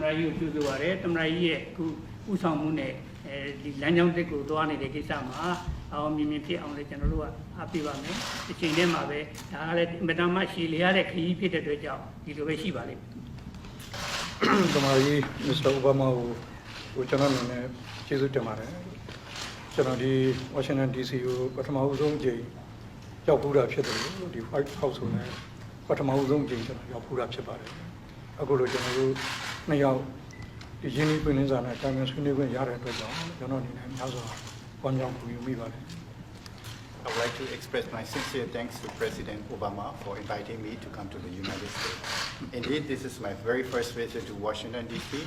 Tamra you do it, Tamra ye, who some moon, the Lanyon de Kuduani de Kisama, our Mimiti on the General Happy Vame, the Chinemabe, Madame Shilia, he fitted the job, the Lushi Valley. Tamari, Mr. Obama, which are on Chizu Tamara, Generally, Washington DC, Patamauzo J. Yapura Chedri, the White House, Patamauzo J. Yapura Chapare. Agolo General, Nayao, the Jenny Peninsula, Times Union Yara, General in Haza, one young Yumi. I would like to express my sincere thanks to President Obama for inviting me to come to the United States. Indeed, this is my very first visit to Washington, D.C.,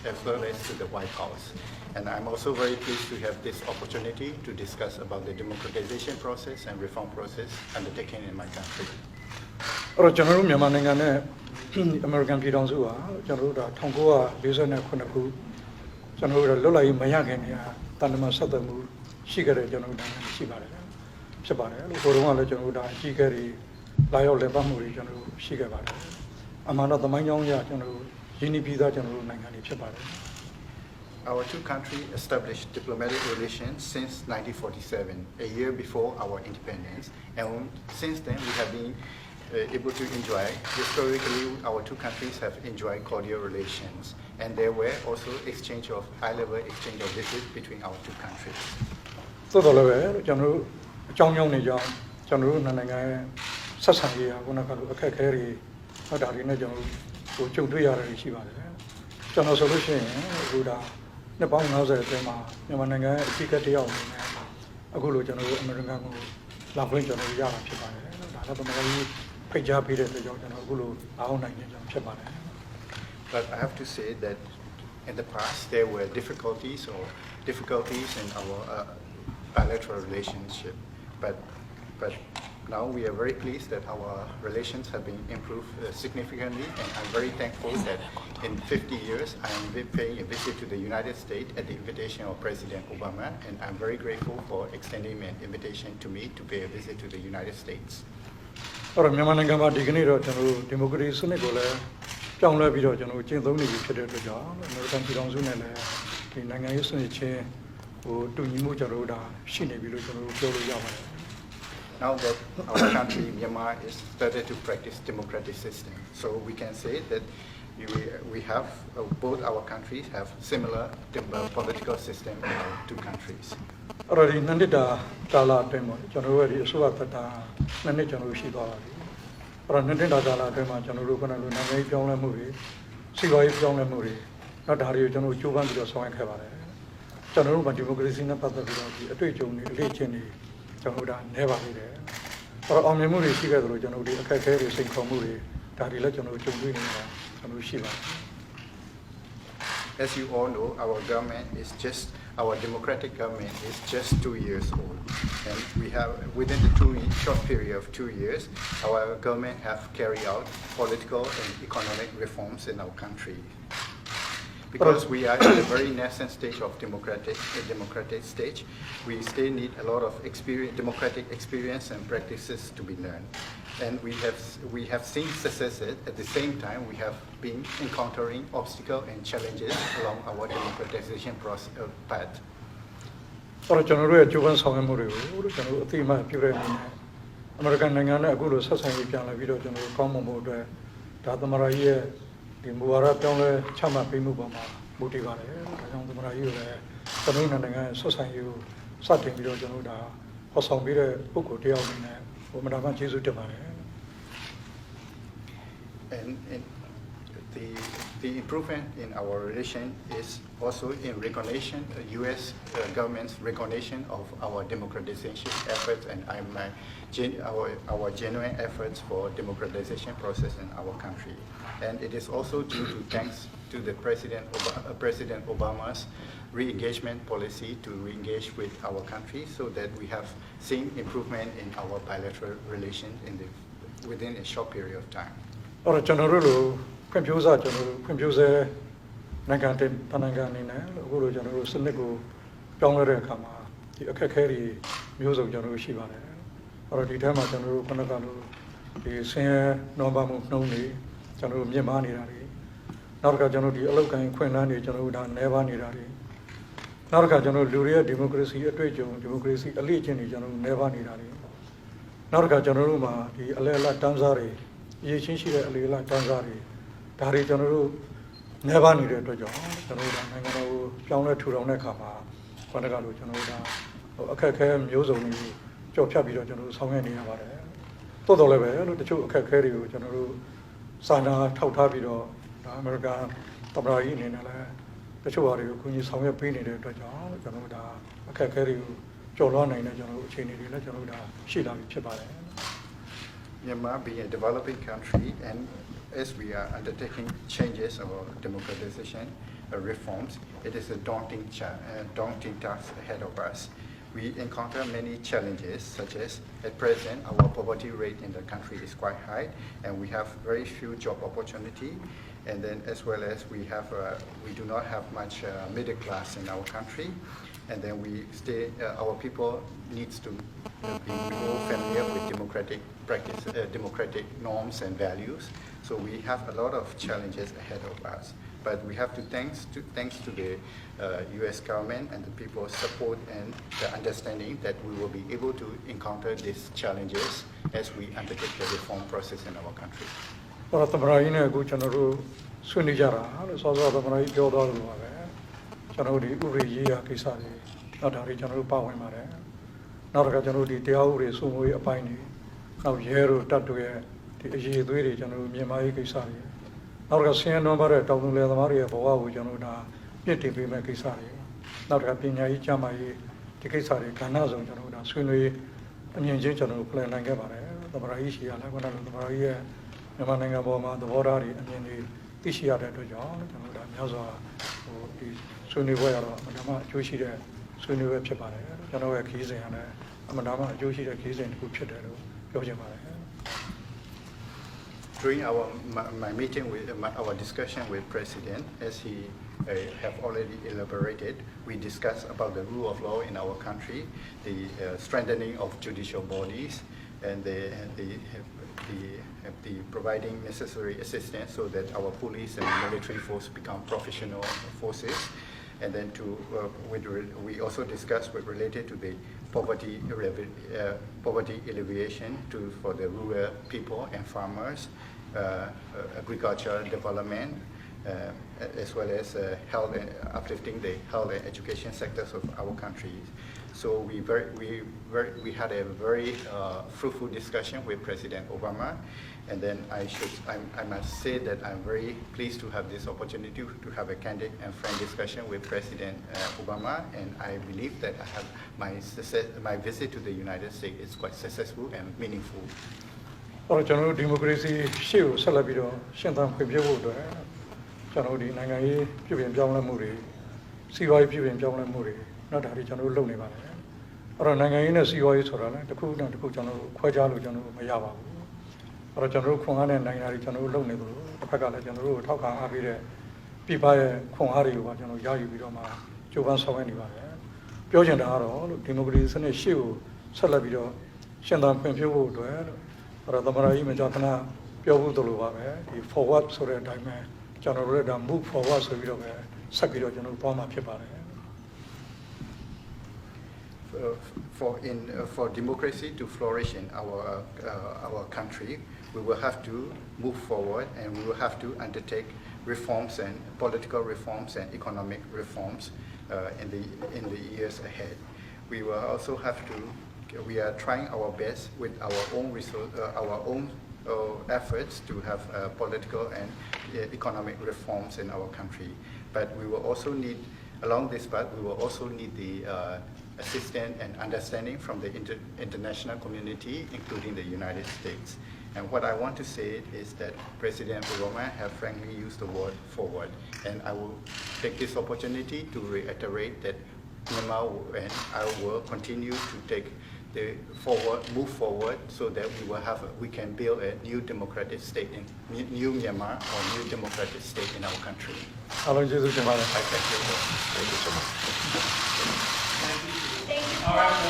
as well as to the White House. And I'm also very pleased to have this opportunity to discuss about the democratization process and reform process undertaken in my country. General Myanmar, American Pidonzua, General Tongoa, Lizana Kunaku, General Lola Mayagania, Tanama Sadamu, Shigare, General Shibare. Shabare, for one legend would Shigari, Lio Lebamuri, General Shigabare. Amanda the Manyonya, General, Gini Pida, General Nangani Shabare. Our two countries established diplomatic relations since 1947, a year before our independence, and since then we have been able to enjoy, historically our two countries have enjoyed cordial relations, and there were also high-level exchange of visits between our two countries. So the General John Yoni, General Nananga, Sasania, Wanaka Kakari, Adarina General, who took 2 years Shiva. General Solution, Buddha, Nepal Naza, Yamananga, Tikati, Agulu General American, Lavin General Yara Shiva, Pajapi, the General Gulu, Aona Shiva. But I have to say that in the past there were difficulties in our bilateral relationship. But now we are very pleased that our relations have been improved significantly, and I'm very thankful that in 50 years I am paying a visit to the United States at the invitation of President Obama, and I'm very grateful for extending an invitation to me to pay a visit to the United States. Myanmar Dignity, Democracy, Nicola, John Labiro, General American Pidonzuna, the Nangayusan, who do Mujaroda, Shinibilu, Now that our country, Myanmar, is started to practice democratic system, so we can say that we have both our countries have similar political system in our two countries. Already, Nandita Dala Demo, January, Suatata, Nanajan Shiba, or Nandita Dala Dema, Janurukana, Nana movie, Siva movie, not Harry Janu Juvan to the Soin Cavare. Januruma democracy in the Patavilla, a Twitchum, Legend, Januda, never there. Or on memory, Sigaro, Janudi, a Kakari, Sing Komuri, Dari Legend of Jumbuina, Janu Shiva. As you all know, our democratic government is just 2 years old, and we have within the short period of 2 years, our government have carried out political and economic reforms in our country. Because we are at a very nascent stage of democratic stage, we still need a lot of democratic experience and practices to be learned. And we have seen successes. At the same time, we have been encountering obstacles and challenges along our democratization path. And the improvement in our relation is also in recognition, U.S. government's recognition of our democratization efforts and our genuine efforts for democratization process in our country. And it is also due to thanks to the President Obama's re-engagement policy to re-engage with our country, so that we have seen improvement in our bilateral relations within a short period of time. Computer, Nagante, Tananganina, Guru General Senego, Dongle Kama, the Akakari, music General Shiva, or the Tama General Panagano, the Singer Nobamu Noni, General Yamani, နောက်တစ်ခါကျွန်တော်ဒီအလောက်ကိုင်းခွင့်လန်းနေကျွန်တော်တို့ဒါနေပါနေတာတွေနောက်တစ်ခါကျွန်တော်လူတွေရဲ့ဒီမိုကရေစီအတွေ့အကြုံဒီမိုကရေစီအလေးအကျင့်တွေကျွန်တော်တို့နေပါနေတာတွေနောက်တစ်ခါကျွန်တော်တို့မှာဒီအလဲအလတ်တန်းစားတွေအရေးချင်းရှိတဲ့အလဲအလတ်တန်းစားတွေဒါတွေကျွန်တော်တို့နေပါနေတဲ့အတွက်ကြောင့်ကျွန်တော်တို့ဒါနိုင်ငံတော်ကိုပြောင်းလဲထူထောင်တဲ့အခါမှာခေါင်းကလို့ကျွန်တော်တို့ဒါအခက်အခဲမျိုးစုံတွေကြော်ဖြတ်ပြီးတော့ကျွန်တော်တို့ဆောင်ရွက်နေရပါတယ်တိုးတော်လည်းပဲလို့တချို့အခက်အခဲတွေကိုကျွန်တော်တို့စာနာထောက်ထားပြီးတော့ဒါအမေရိကန်သမ္မတကြီးအနေနဲ့လည်းတချို့ဟာတွေကိုအခုကြီးဆောင်ရွက်ပေးနေတဲ့အတွက်ကြောင့်ကျွန်တော်တို့ဒါအခက်အခဲတွေကိုကျော်လွှားနိုင်တဲ့ကျွန်တော်တို့အခြေအနေတွေလည်းကျွန်တော်တို့ဒါရှိလာပြီဖြစ်ပါတယ် Myanmar being a developing country, and as we are undertaking changes or democratization reforms, it is a daunting task ahead of us. We encounter many challenges, such as at present our poverty rate in the country is quite high, and we have very few job opportunity. And then, as well as we do not have much middle class in our country, and then our people needs to be more familiar with democratic practice, democratic norms and values. So we have a lot of challenges ahead of us. But we have to thanks to the U.S. government and the people's support and the understanding that we will be able to encounter these challenges as we undertake the reform process in our country. တော့သမ္မတကြီးနဲ့အခုကျွန်တော်တို့ဆွေးနွေးကြတာလို့စောစောသမ္မတကြီးပြောသွားလို့ပါပဲကျွန်တော်တို့ဒီဥပဒေရေးရာကိစ္စတွေနောက်ဒါတွေကျွန်တော်တို့ပါဝင်ပါတယ်နောက်တစ်ခါကျွန်တော်တို့ဒီတရားဥပဒေစိုးမိုးရေးအပိုင်းတွေနောက်ရဲတို့တပ်တို့ရဲ့ဒီအရေးအသွေးတွေကျွန်တော်တို့မြန်မာရေးကိစ္စတွေနောက်တစ်ခါဆင်းရဲနွမ်းပါတဲ့တောင်သူလယ်သမားတွေရဲ့ဘဝကိုကျွန်တော်တို့ဒါပြည့်တည်ပေးမဲ့ကိစ္စတွေနောက်တစ်ခါပညာရေးကျန်းမာရေးဒီကိစ္စတွေကဏ္ဍဆုံးကျွန်တော်တို့ဒါဆွေးနွေးအမြင်ချင်းကျွန်တော်တို့plan နိုင်ခဲ့ပါတယ်သမ္မတကြီးရှိရလဲခုနကသမ္မတကြီးရဲ့မြန်မာနိုင်ငံပေါ်မှာသဘောထားတွေအမြင်တွေသိရှိရတဲ့အတွက်ကြောင့်ကျွန်တော်တို့ဒါများစွာဒီဆွေးနွေးပွဲရတော့အမှန်တမ်းအကျိုးရှိတဲ့ဆွေးနွေးပွဲဖြစ်ပါတယ်ကျွန်တော်ရဲ့ခီးစဉ်ကလည်းအမှန်တမ်းအကျိုးရှိတဲ့ခီးစဉ်တစ်ခုဖြစ်တယ်လို့ပြောချင်ပါတယ် During my meeting with our discussion with President, as he have already elaborated, we discussed about the rule of law in our country, the strengthening of judicial bodies, and the providing necessary assistance so that our police and military force become professional forces. And then we also discussed related to the poverty alleviation for the rural people and farmers, agricultural development, as well as uplifting the health and education sectors of our country. So we had a very fruitful discussion with President Obama, and then I must say that I'm very pleased to have this opportunity to have a candid and frank discussion with President Obama, and I believe that I have my visit to the United States is quite successful and meaningful. အော်ကျွန်တော်တို့ဒီမိုကရေစီရှေ့ကိုဆက်လက်ပြီးတော့ရှင်းသန်ဖွံ့ဖြိုးဖို့အတွက်ကျွန်တော်တို့ဒီနိုင်ငံရေးပြည်ပြင်ပြောင်းလဲမှုတွေစီးပွားရေးပြည်ပြင်ပြောင်းလဲမှုတွေနောက်ဒါတွေကျွန်တော်တို့လုပ်နေပါတယ်အဲ့တော့နိုင်ငံရေးနဲ့စီးပွားရေးဆိုတာလည်းတစ်ခုနဲ့တစ်ခုကျွန်တော်တို့ခွဲခြားလို့ကျွန်တော်တို့မရပါဘူးအဲ့တော့ကျွန်တော်တို့ခွန်အားနဲ့နိုင်ငံတွေကျွန်တော်တို့လုပ်နေသလိုတစ်ဖက်ကလည်းကျွန်တော်တို့ထောက်ခံအားပေးတဲ့ပြည်ပရဲ့ခွန်အားတွေကိုပါကျွန်တော်ရယူပြီးတော့မှကြိုးပမ်းဆောင်ရွက်နေပါတယ်ပြောချင်တာကတော့လို့ဒီမိုကရေစီစနစ်ရှေ့ကိုဆက်လက်ပြီးတော့ရှင်းသန်ဖွံ့ဖြိုးဖို့အတွက်လို့အဲ့တော့သမ္မတကြီးမကြာခဏပြောဖို့တို့လိုပါပဲဒီ forward ဆိုတဲ့အတိုင်းပဲကျွန်တော်တို့လည်းဒါ move forward ဆိုပြီးတော့ပဲဆက်ပြီးတော့ကျွန်တော်တို့သွားမှာဖြစ်ပါတယ် For democracy to flourish in our country, we will have to move forward, and we will have to undertake reforms and political reforms and economic reforms in the years ahead. We will also have to. We are trying our best with our own efforts to have political and economic reforms in our country. But we will also need, along this path, we will also need the assistance and understanding from the international community, including the United States. And what I want to say is that President Obama have frankly used the word forward. And I will take this opportunity to reiterate that Myanmar and I will continue to move forward so that we can build a new democratic state in new Myanmar or new democratic state in our country. I thank you.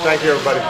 Thank you, everybody.